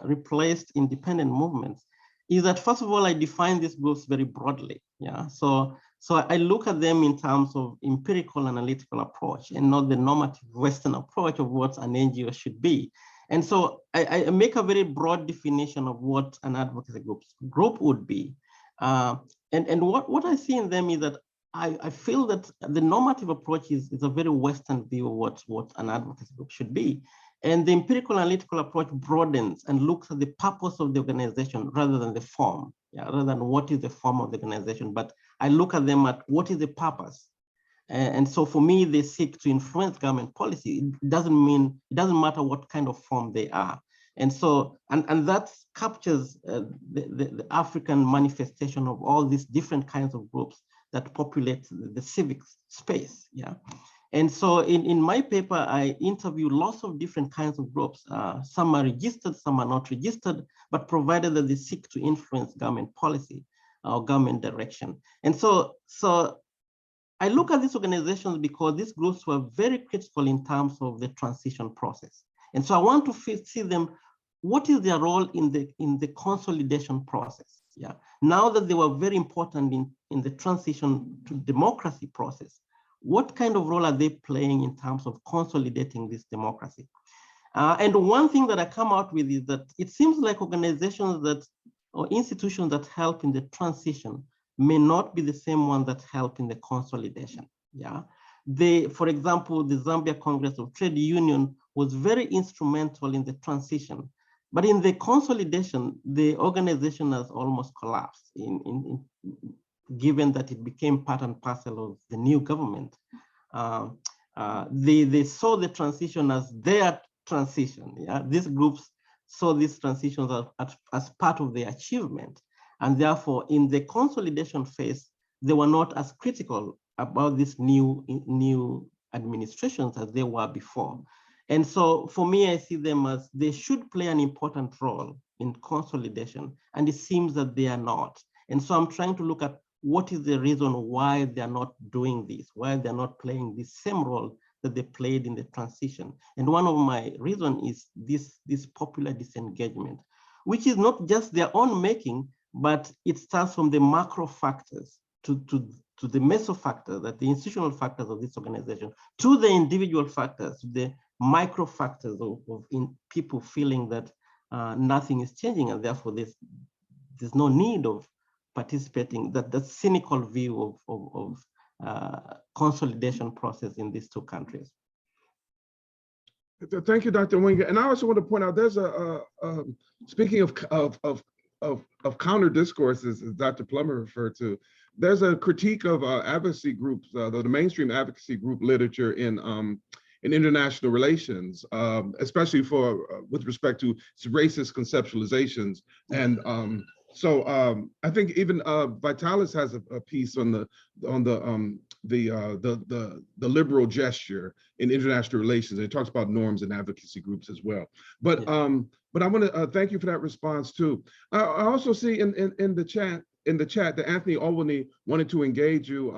replaced independent movements is that, first of all, I define these groups very broadly. Yeah, so I look at them in terms of empirical analytical approach and not the normative Western approach of what an NGO should be. And so I make a very broad definition of what an advocacy group would be. And what I see in them is that I feel that the normative approach is a very Western view of what an advocacy group should be. And the empirical analytical approach broadens and looks at the purpose of the organization rather than the form, rather than what is the form of the organization. But I look at them at what is the purpose. And so for me, they seek to influence government policy. It doesn't matter what kind of form they are. And so, and that captures the African manifestation of all these different kinds of groups that populate the civic space, And so in my paper, I interview lots of different kinds of groups. Some are registered, some are not registered, but provided that they seek to influence government policy or government direction. And so I look at these organizations because these groups were very critical in terms of the transition process. And so I want to see them, what is their role in the consolidation process? Now that they were very important in the transition to democracy process, what kind of role are they playing in terms of consolidating this democracy? And one thing that I come out with is that it seems like organizations or institutions that help in the transition may not be the same one that help in the consolidation. For example, the Zambia Congress of Trade Union was very instrumental in the transition. But in the consolidation, the organization has almost collapsed given that it became part and parcel of the new government. They saw the transition as their transition. These groups saw these transitions as part of their achievement. And therefore, in the consolidation phase, they were not as critical about these new administrations as they were before. And so for me, I see them as they should play an important role in consolidation, and it seems that they are not. And so I'm trying to look at what is the reason why they're not doing this, why they're not playing the same role that they played in the transition. And one of my reasons is this popular disengagement, which is not just their own making, but it starts from the macro factors to the meso factors, that the institutional factors of this organization, to the individual factors, to the micro factors of people feeling that nothing is changing, and therefore there's no need of participating, that cynical view of consolidation process in these two countries. Thank you, Dr. Owenga. And I also want to point out, there's speaking of counter discourses, as Dr. Plummer referred to, there's a critique of advocacy groups, the mainstream advocacy group literature in international relations, especially with respect to racist conceptualizations. And so I think even Vitalis has a piece on the liberal gesture in international relations. And it talks about norms and advocacy groups as well. But I want to thank you for that response too. I also see in the chat that Anthony Olney wanted to engage you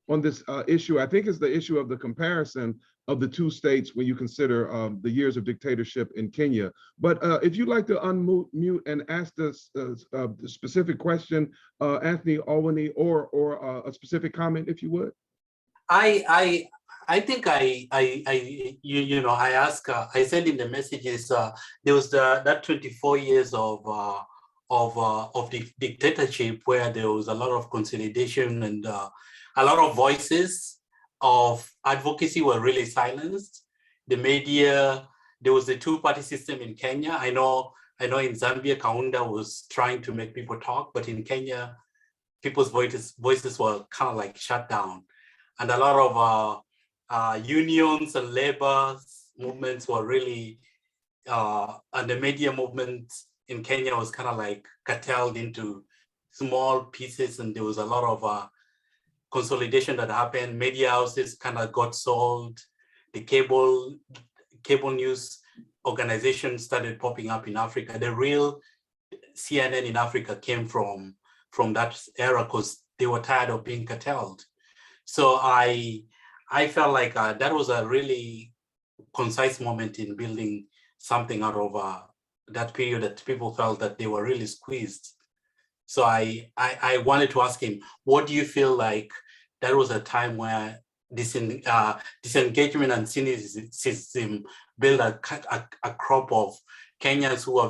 on this issue. I think it's the issue of the comparison of the two states when you consider the years of dictatorship in Kenya. But if you'd like to unmute and ask us the specific question, Anthony Olney, or a specific comment, if you would. I think I sent in the messages. There was that 24 years of the dictatorship where there was a lot of consolidation and a lot of voices of advocacy were really silenced. The media, there was the two-party system in Kenya. I know in Zambia, Kaunda was trying to make people talk, but in Kenya, people's voices were kind of like shut down. And a lot unions and labor movements were really, and the media movement in Kenya was kind of like curtailed into small pieces, and there was a lot of consolidation that happened. Media houses kind of got sold. The cable news organizations started popping up in Africa. The real CNN in Africa came from that era because they were tired of being curtailed. So I felt like that was a really concise moment in building something out of that period that people felt that they were really squeezed. So I wanted to ask him, what do you feel like that was a time where disengagement and cynicism built a crop of Kenyans who were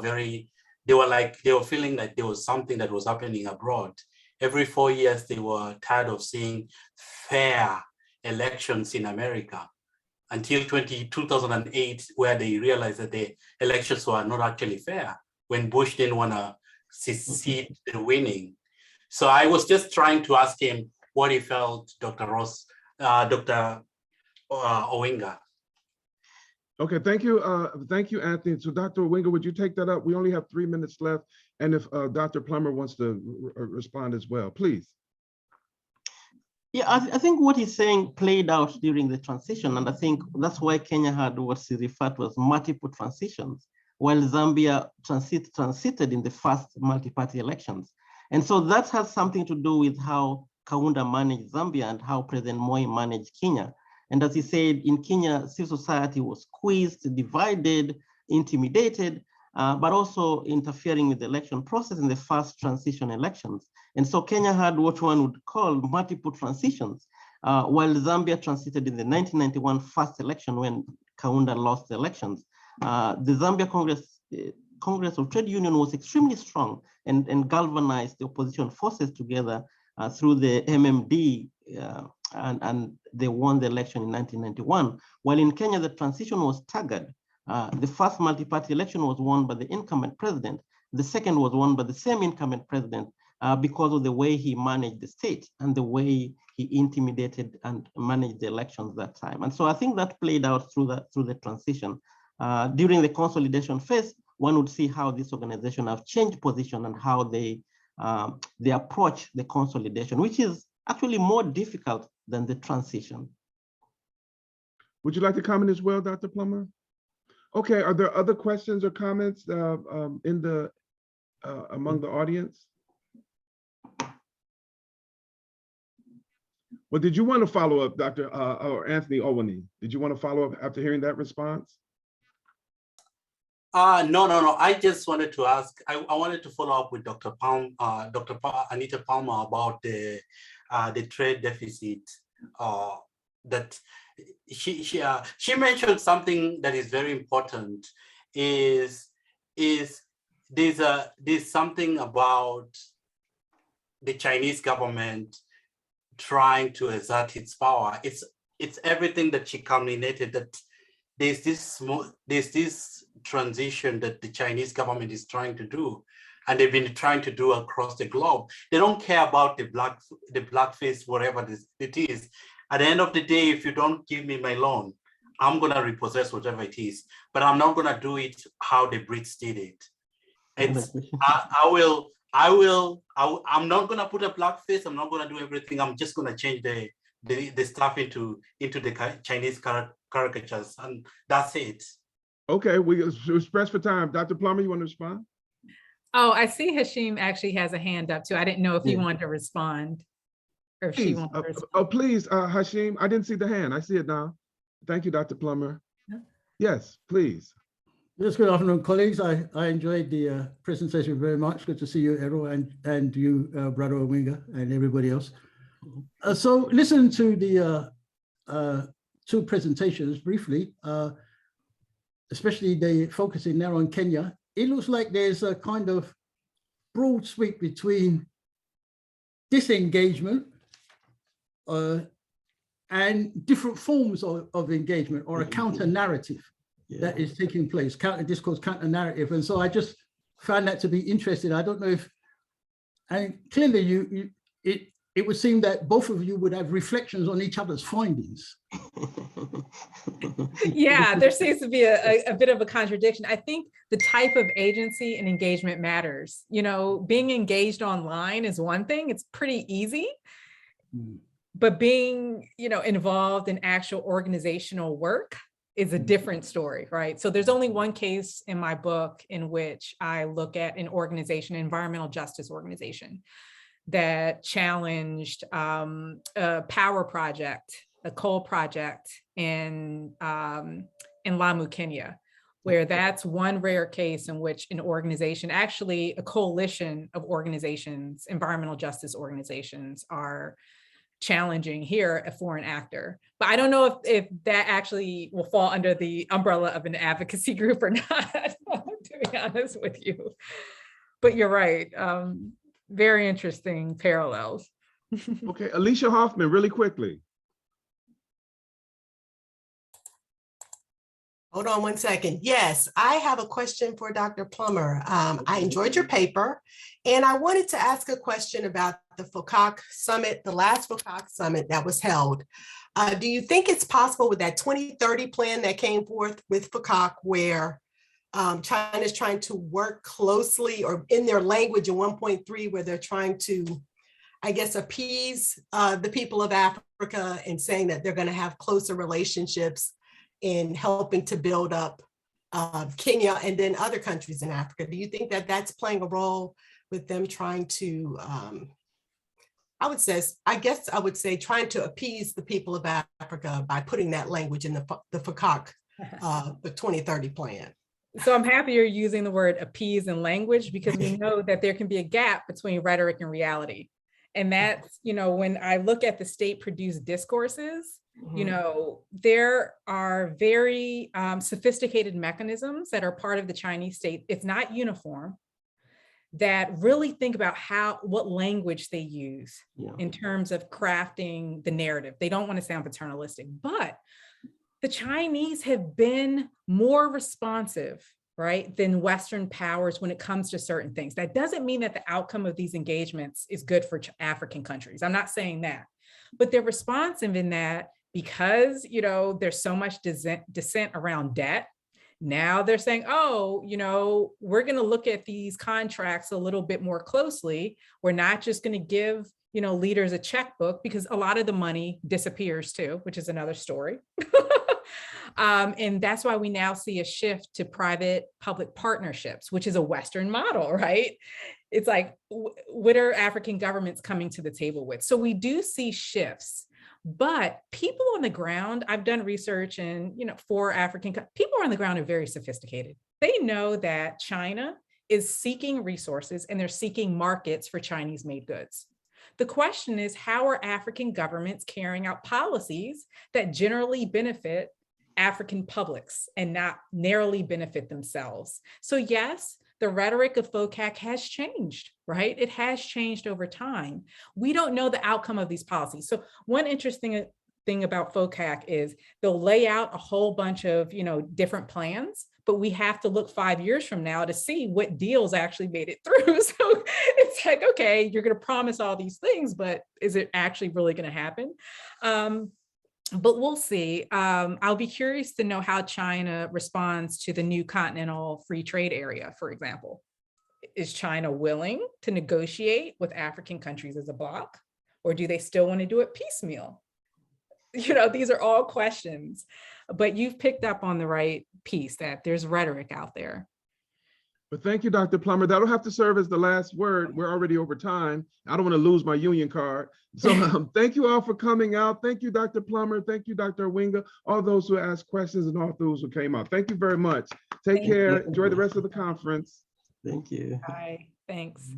they were feeling like there was something that was happening abroad. Every 4 years, they were tired of seeing fair elections in America until 2008, where they realized that the elections were not actually fair when Bush didn't want to succeed in winning. So I was just trying to ask him what he felt, Dr. Owinga. Okay, thank you, Anthony. So Dr. Owinga, would you take that up? We only have 3 minutes left, and if Dr. Plummer wants to respond as well, please. Yeah, I think what he's saying played out during the transition, and I think that's why Kenya had what he referred to as multiple transitions, while Zambia transited in the first multi-party elections. And so that has something to do with how Kaunda managed Zambia and how President Moi managed Kenya. And as he said, in Kenya, civil society was squeezed, divided, intimidated, but also interfering with the election process in the first transition elections. And so Kenya had what one would call multiple transitions, while Zambia transited in the 1991 first election when Kaunda lost the elections. The Zambia Congress of Trade Union was extremely strong and galvanized the opposition forces together through the MMD, and they won the election in 1991. While in Kenya, the transition was staggered. The first multi-party election was won by the incumbent president. The second was won by the same incumbent president because of the way he managed the state and the way he intimidated and managed the elections that time. And so I think that played out through the transition. During the consolidation phase, one would see how this organization have changed position and how they approach the consolidation, which is actually more difficult than the transition. Would you like to comment as well, Dr. Plummer? Okay, are there other questions or comments in the among the audience? Well, did you want to follow up, Dr. or Anthony Owini? Did you want to follow up after hearing that response? No. I just wanted to ask. I wanted to follow up with Dr. Anita Palmer about the trade deficit. That she mentioned something that is very important. Is there's something about the Chinese government trying to exert its power. It's everything that she culminated, that there's this transition that the Chinese government is trying to do, and they've been trying to do across the globe. They don't care about the blackface, whatever it is. At the end of the day, if you don't give me my loan, I'm gonna repossess whatever it is, but I'm not gonna do it how the Brits did it. It's I'm not gonna put a blackface. I'm not gonna do everything. I'm just gonna change the stuff into the Chinese caricatures, and that's it. Okay, we press for time. Dr. Plummer, you want to respond? Oh, I see Hashim actually has a hand up too. I didn't know if he wanted to respond or if she wanted to respond. Oh, please, Hashim, I didn't see the hand. I see it now. Thank you, Dr. Plummer. Yes, please. Yes, good afternoon, colleagues. I enjoyed the presentation very much. Good to see you, Errol, and you, Brother Owinga, and everybody else. So listen to the two presentations briefly, especially the focusing now on Kenya. It looks like there's a kind of broad sweep between disengagement and different forms of engagement, or a counter narrative that is taking place, counter discourse, counter narrative. And so I just found that to be interesting. I don't know if, and clearly it would seem that both of you would have reflections on each other's findings. Yeah, there seems to be a bit of a contradiction. I think the type of agency and engagement matters. You know, being engaged online is one thing, it's pretty easy. But being, you know, involved in actual organizational work is a different story, right? So there's only one case in my book in which I look at an organization, an environmental justice organization, that challenged a power project, a coal project in Lamu, Kenya, where that's one rare case in which an organization, actually a coalition of organizations, environmental justice organizations, are challenging here a foreign actor. But I don't know if that actually will fall under the umbrella of an advocacy group or not, to be honest with you. But you're right. Very interesting parallels. Okay, Alicia Hoffman, really quickly. Hold on one second. Yes, I have a question for Dr. Plummer. I enjoyed your paper, and I wanted to ask a question about the FOCAC summit, the last FOCAC summit that was held. Do you think it's possible with that 2030 plan that came forth with FOCAC, where China is trying to work closely, or in their language in 1.3, where they're trying to, I guess, appease the people of Africa and saying that they're going to have closer relationships in helping to build up Kenya and then other countries in Africa? Do you think that that's playing a role with them trying to, I would say trying to appease the people of Africa by putting that language in the FOCAC, the 2030 plan? So I'm happy you're using the word appease in language, because we know that there can be a gap between rhetoric and reality. And that's, you know, when I look at the state-produced discourses, you know, there are very sophisticated mechanisms that are part of the Chinese state. It's not uniform, that really think about what language they use in terms of crafting the narrative. They don't want to sound paternalistic, but the Chinese have been more responsive, right, than Western powers when it comes to certain things. That doesn't mean that the outcome of these engagements is good for African countries. I'm not saying that, but they're responsive in that, because, you know, there's so much dissent around debt. Now they're saying, oh, you know, we're going to look at these contracts a little bit more closely. We're not just going to give, you know, leaders a checkbook, because a lot of the money disappears too, which is another story. And that's why we now see a shift to private-public partnerships, which is a Western model, right? It's like, what are African governments coming to the table with? So we do see shifts, but people on the ground, I've done research, and, you know, for African people on the ground are very sophisticated. They know that China is seeking resources and they're seeking markets for Chinese-made goods. The question is, how are African governments carrying out policies that generally benefit African publics and not narrowly benefit themselves? So yes, the rhetoric of FOCAC has changed, right? It has changed over time. We don't know the outcome of these policies. So one interesting thing about FOCAC is they'll lay out a whole bunch of, you know, different plans, but we have to look 5 years from now to see what deals actually made it through. So it's like, okay, you're going to promise all these things, but is it actually really going to happen? But we'll see. I'll be curious to know how China responds to the new continental free trade area, for example. Is China willing to negotiate with African countries as a bloc, or do they still want to do it piecemeal? You know, these are all questions, but you've picked up on the right piece, that there's rhetoric out there. But thank you, Dr. Plummer. That'll have to serve as the last word. We're already over time. I don't want to lose my union card. So thank you all for coming out. Thank you, Dr. Plummer. Thank you, Dr. Owinga, all those who asked questions and all those who came out. Thank you very much. Take care. Enjoy the rest of the conference. Thank you. Bye. Thanks.